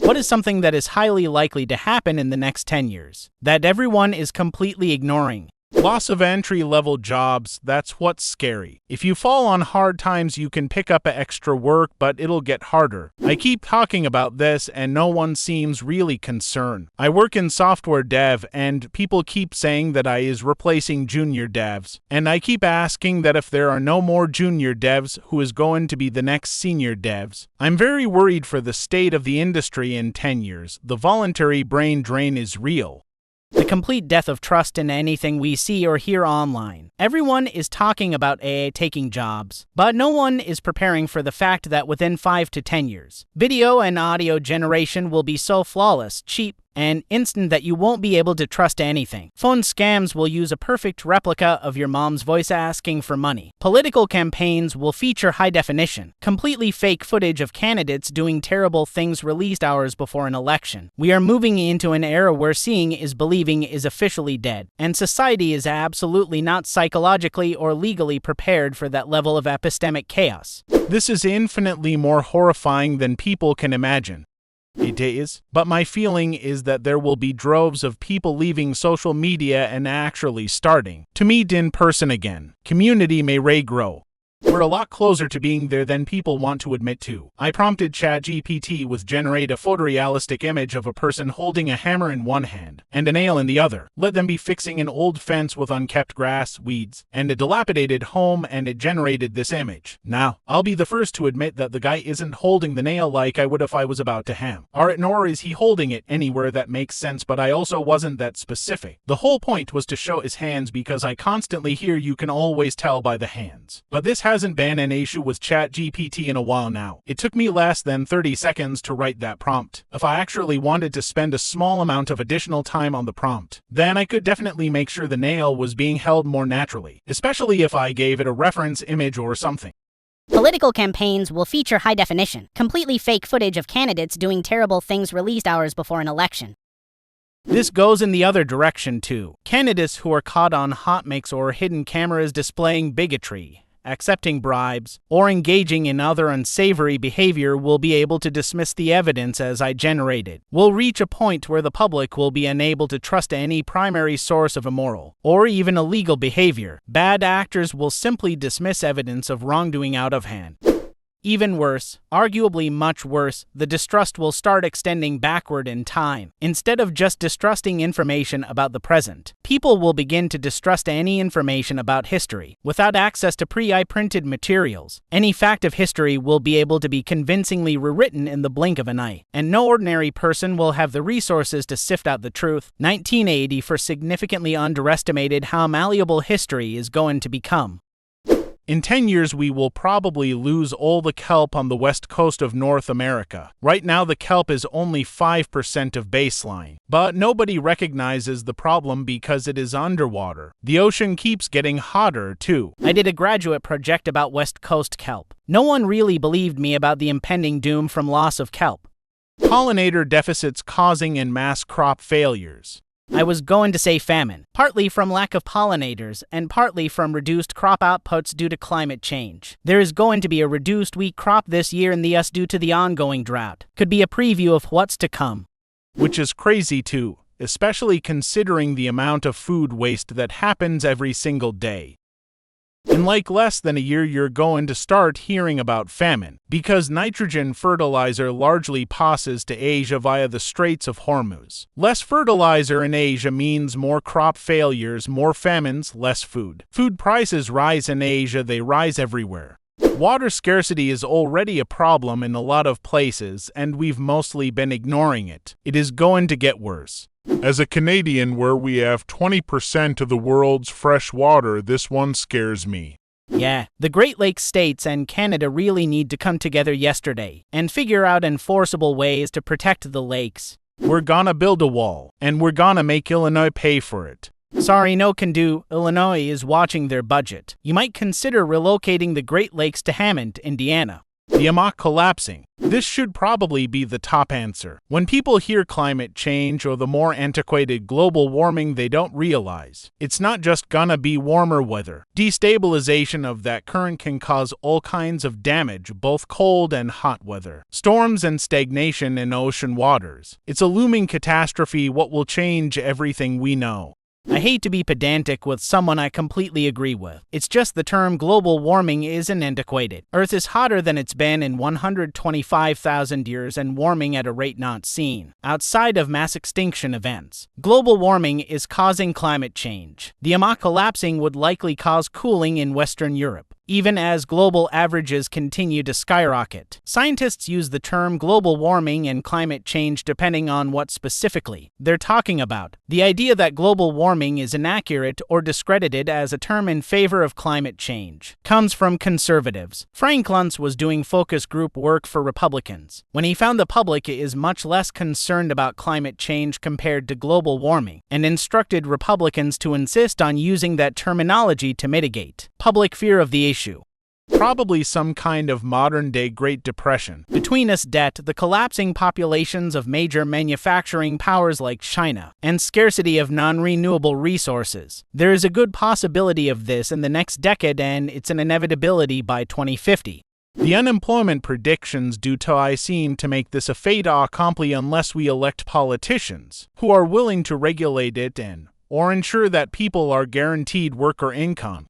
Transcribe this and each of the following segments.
What is something that is highly likely to happen in the next 10 years that everyone is completely ignoring? Loss of entry-level jobs, that's what's scary. If you fall on hard times, you can pick up extra work, but it'll get harder. I keep talking about this and no one seems really concerned. I work in software dev and people keep saying that I is replacing junior devs. And I keep asking that if there are no more junior devs, who is going to be the next senior devs? I'm very worried for the state of the industry in 10 years. The voluntary brain drain is real. The complete death of trust in anything we see or hear online. Everyone is talking about AI taking jobs, but no one is preparing for the fact that within 5 to 10 years, video and audio generation will be so flawless, cheap, and instant that you won't be able to trust anything. Phone scams will use a perfect replica of your mom's voice asking for money. Political campaigns will feature high definition, completely fake footage of candidates doing terrible things released hours before an election. We are moving into an era where seeing is believing is officially dead, and society is absolutely not psychologically or legally prepared for that level of epistemic chaos. This is infinitely more horrifying than people can imagine. It is, but my feeling is that there will be droves of people leaving social media and actually starting to meet in person again. Community may regrow. We're a lot closer to being there than people want to admit to. I prompted ChatGPT with generate a photorealistic image of a person holding a hammer in one hand and a nail in the other. Let them be fixing an old fence with unkept grass, weeds, and a dilapidated home, and it generated this image. Now, I'll be the first to admit that the guy isn't holding the nail like I would if I was about to ham. Nor is he holding it anywhere that makes sense, but I also wasn't that specific. The whole point was to show his hands because I constantly hear you can always tell by the hands. But this hasn't been an issue with ChatGPT in a while now. It took me less than 30 seconds to write that prompt. If I actually wanted to spend a small amount of additional time on the prompt, then I could definitely make sure the nail was being held more naturally, especially if I gave it a reference image or something. Political campaigns will feature high definition, completely fake footage of candidates doing terrible things released hours before an election. This goes in the other direction too. Candidates who are caught on hot mics or hidden cameras displaying bigotry, accepting bribes, or engaging in other unsavory behavior will be able to dismiss the evidence as I generated. We'll reach a point where the public will be unable to trust any primary source of immoral or even illegal behavior. Bad actors will simply dismiss evidence of wrongdoing out of hand. Even worse, arguably much worse, the distrust will start extending backward in time. Instead of just distrusting information about the present, people will begin to distrust any information about history. Without access to pre-printed materials, any fact of history will be able to be convincingly rewritten in the blink of an eye, and no ordinary person will have the resources to sift out the truth. 1980 for significantly underestimated how malleable history is going to become. In 10 years, we will probably lose all the kelp on the west coast of North America. Right now, the kelp is only 5% of baseline. But nobody recognizes the problem because it is underwater. The ocean keeps getting hotter, too. I did a graduate project about West Coast kelp. No one really believed me about the impending doom from loss of kelp. Pollinator deficits causing en masse crop failures. I was going to say famine, partly from lack of pollinators and partly from reduced crop outputs due to climate change. There is going to be a reduced wheat crop this year in the US due to the ongoing drought. Could be a preview of what's to come. Which is crazy too, especially considering the amount of food waste that happens every single day. In like less than a year, you're going to start hearing about famine, because nitrogen fertilizer largely passes to Asia via the Straits of Hormuz. Less fertilizer in Asia means more crop failures, more famines, less food. Food prices rise in Asia, they rise everywhere. Water scarcity is already a problem in a lot of places, and we've mostly been ignoring it. It is going to get worse. As a Canadian where we have 20% of the world's fresh water, this one scares me. Yeah, the Great Lakes states and Canada really need to come together yesterday and figure out enforceable ways to protect the lakes. We're gonna build a wall, and we're gonna make Illinois pay for it. Sorry, no can do. Illinois is watching their budget. You might consider relocating the Great Lakes to Hammond, Indiana. The Amok collapsing. This should probably be the top answer. When people hear climate change or the more antiquated global warming, they don't realize it's not just gonna be warmer weather. Destabilization of that current can cause all kinds of damage, both cold and hot weather, storms and stagnation in ocean waters. It's a looming catastrophe what will change everything we know. I hate to be pedantic with someone I completely agree with. It's just the term global warming isn't antiquated. Earth is hotter than it's been in 125,000 years and warming at a rate not seen outside of mass extinction events. Global warming is causing climate change. The Amok collapsing would likely cause cooling in Western Europe, even as global averages continue to skyrocket. Scientists use the term global warming and climate change depending on what specifically they're talking about. The idea that global warming is inaccurate or discredited as a term in favor of climate change comes from conservatives. Frank Luntz was doing focus group work for Republicans when he found the public is much less concerned about climate change compared to global warming, and instructed Republicans to insist on using that terminology to mitigate public fear of the issue. Probably some kind of modern-day Great Depression. Between us debt, the collapsing populations of major manufacturing powers like China, and scarcity of non-renewable resources, there is a good possibility of this in the next decade, and it's an inevitability by 2050. The unemployment predictions due to I seem to make this a fait accompli unless we elect politicians who are willing to regulate it or ensure that people are guaranteed work or income.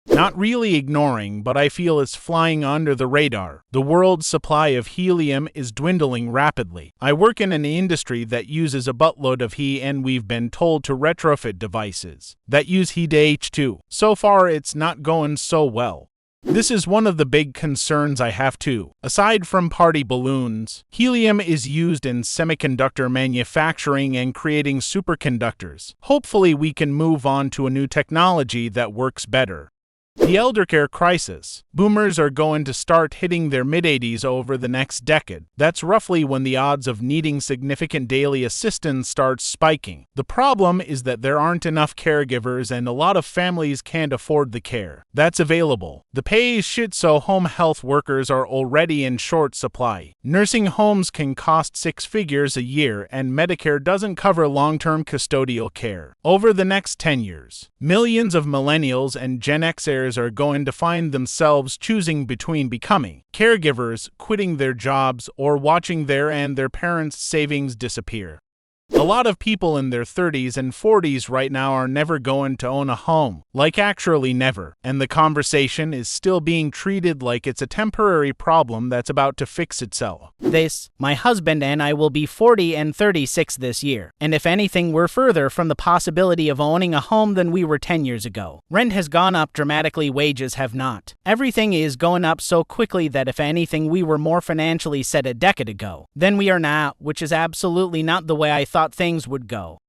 Not really ignoring, but I feel it's flying under the radar. The world's supply of helium is dwindling rapidly. I work in an industry that uses a buttload of heat, and we've been told to retrofit devices that use heat H2. So far, it's not going so well. This is one of the big concerns I have too. Aside from party balloons, helium is used in semiconductor manufacturing and creating superconductors. Hopefully we can move on to a new technology that works better. The eldercare crisis. Boomers are going to start hitting their mid-80s over the next decade. That's roughly when the odds of needing significant daily assistance starts spiking. The problem is that there aren't enough caregivers and a lot of families can't afford the care that's available. The pay is shit, so home health workers are already in short supply. Nursing homes can cost 6 figures a year, and Medicare doesn't cover long-term custodial care. Over the next 10 years, millions of millennials and Gen Xers are going to find themselves choosing between becoming caregivers, quitting their jobs, or watching their parents' savings disappear. A lot of people in their 30s and 40s right now are never going to own a home, like actually never, and the conversation is still being treated like it's a temporary problem that's about to fix itself. My husband and I will be 40 and 36 this year, and if anything, we're further from the possibility of owning a home than we were 10 years ago. Rent has gone up dramatically, wages have not. Everything is going up so quickly that if anything, we were more financially set a decade ago than we are now, which is absolutely not the way I thought things would go.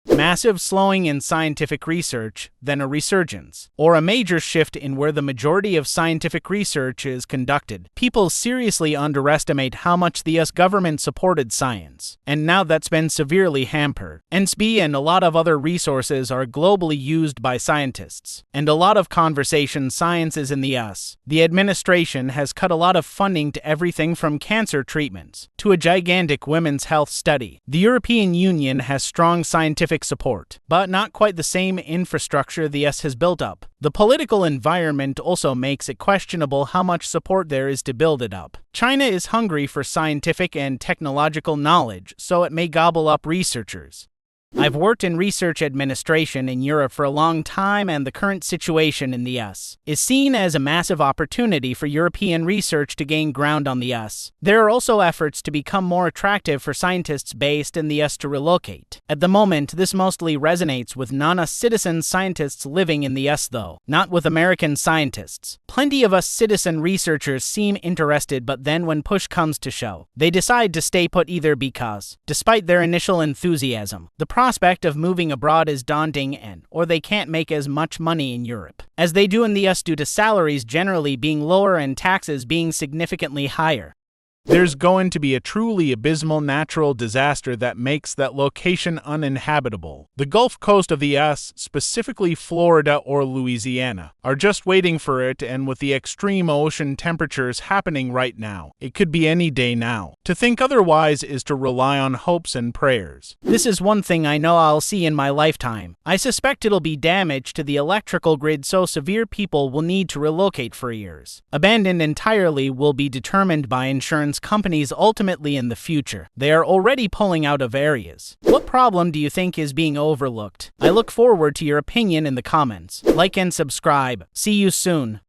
Massive slowing in scientific research, then a resurgence, or a major shift in where the majority of scientific research is conducted. People seriously underestimate how much the US government supported science, and now that's been severely hampered. NSB and a lot of other resources are globally used by scientists, and a lot of conversation science is in the US. The administration has cut a lot of funding to everything from cancer treatments to a gigantic women's health study. The European Union has strong scientific support, but not quite the same infrastructure the US has built up. The political environment also makes it questionable how much support there is to build it up. China is hungry for scientific and technological knowledge, so it may gobble up researchers. I've worked in research administration in Europe for a long time, and the current situation in the US is seen as a massive opportunity for European research to gain ground on the US. There are also efforts to become more attractive for scientists based in the US to relocate. At the moment, this mostly resonates with non-US citizen scientists living in the US though, not with American scientists. Plenty of US citizen researchers seem interested, but then when push comes to shove, they decide to stay put either because, despite their initial enthusiasm, the prospect of moving abroad is daunting or they can't make as much money in Europe as they do in the US due to salaries generally being lower and taxes being significantly higher. There's going to be a truly abysmal natural disaster that makes that location uninhabitable. The Gulf Coast of the US, specifically Florida or Louisiana, are just waiting for it, and with the extreme ocean temperatures happening right now, it could be any day now. To think otherwise is to rely on hopes and prayers. This is one thing I know I'll see in my lifetime. I suspect it'll be damage to the electrical grid so severe people will need to relocate for years. Abandoned entirely will be determined by insurance companies ultimately in the future. They are already pulling out of areas. What problem do you think is being overlooked? I look forward to your opinion in the comments. Like and subscribe. See you soon.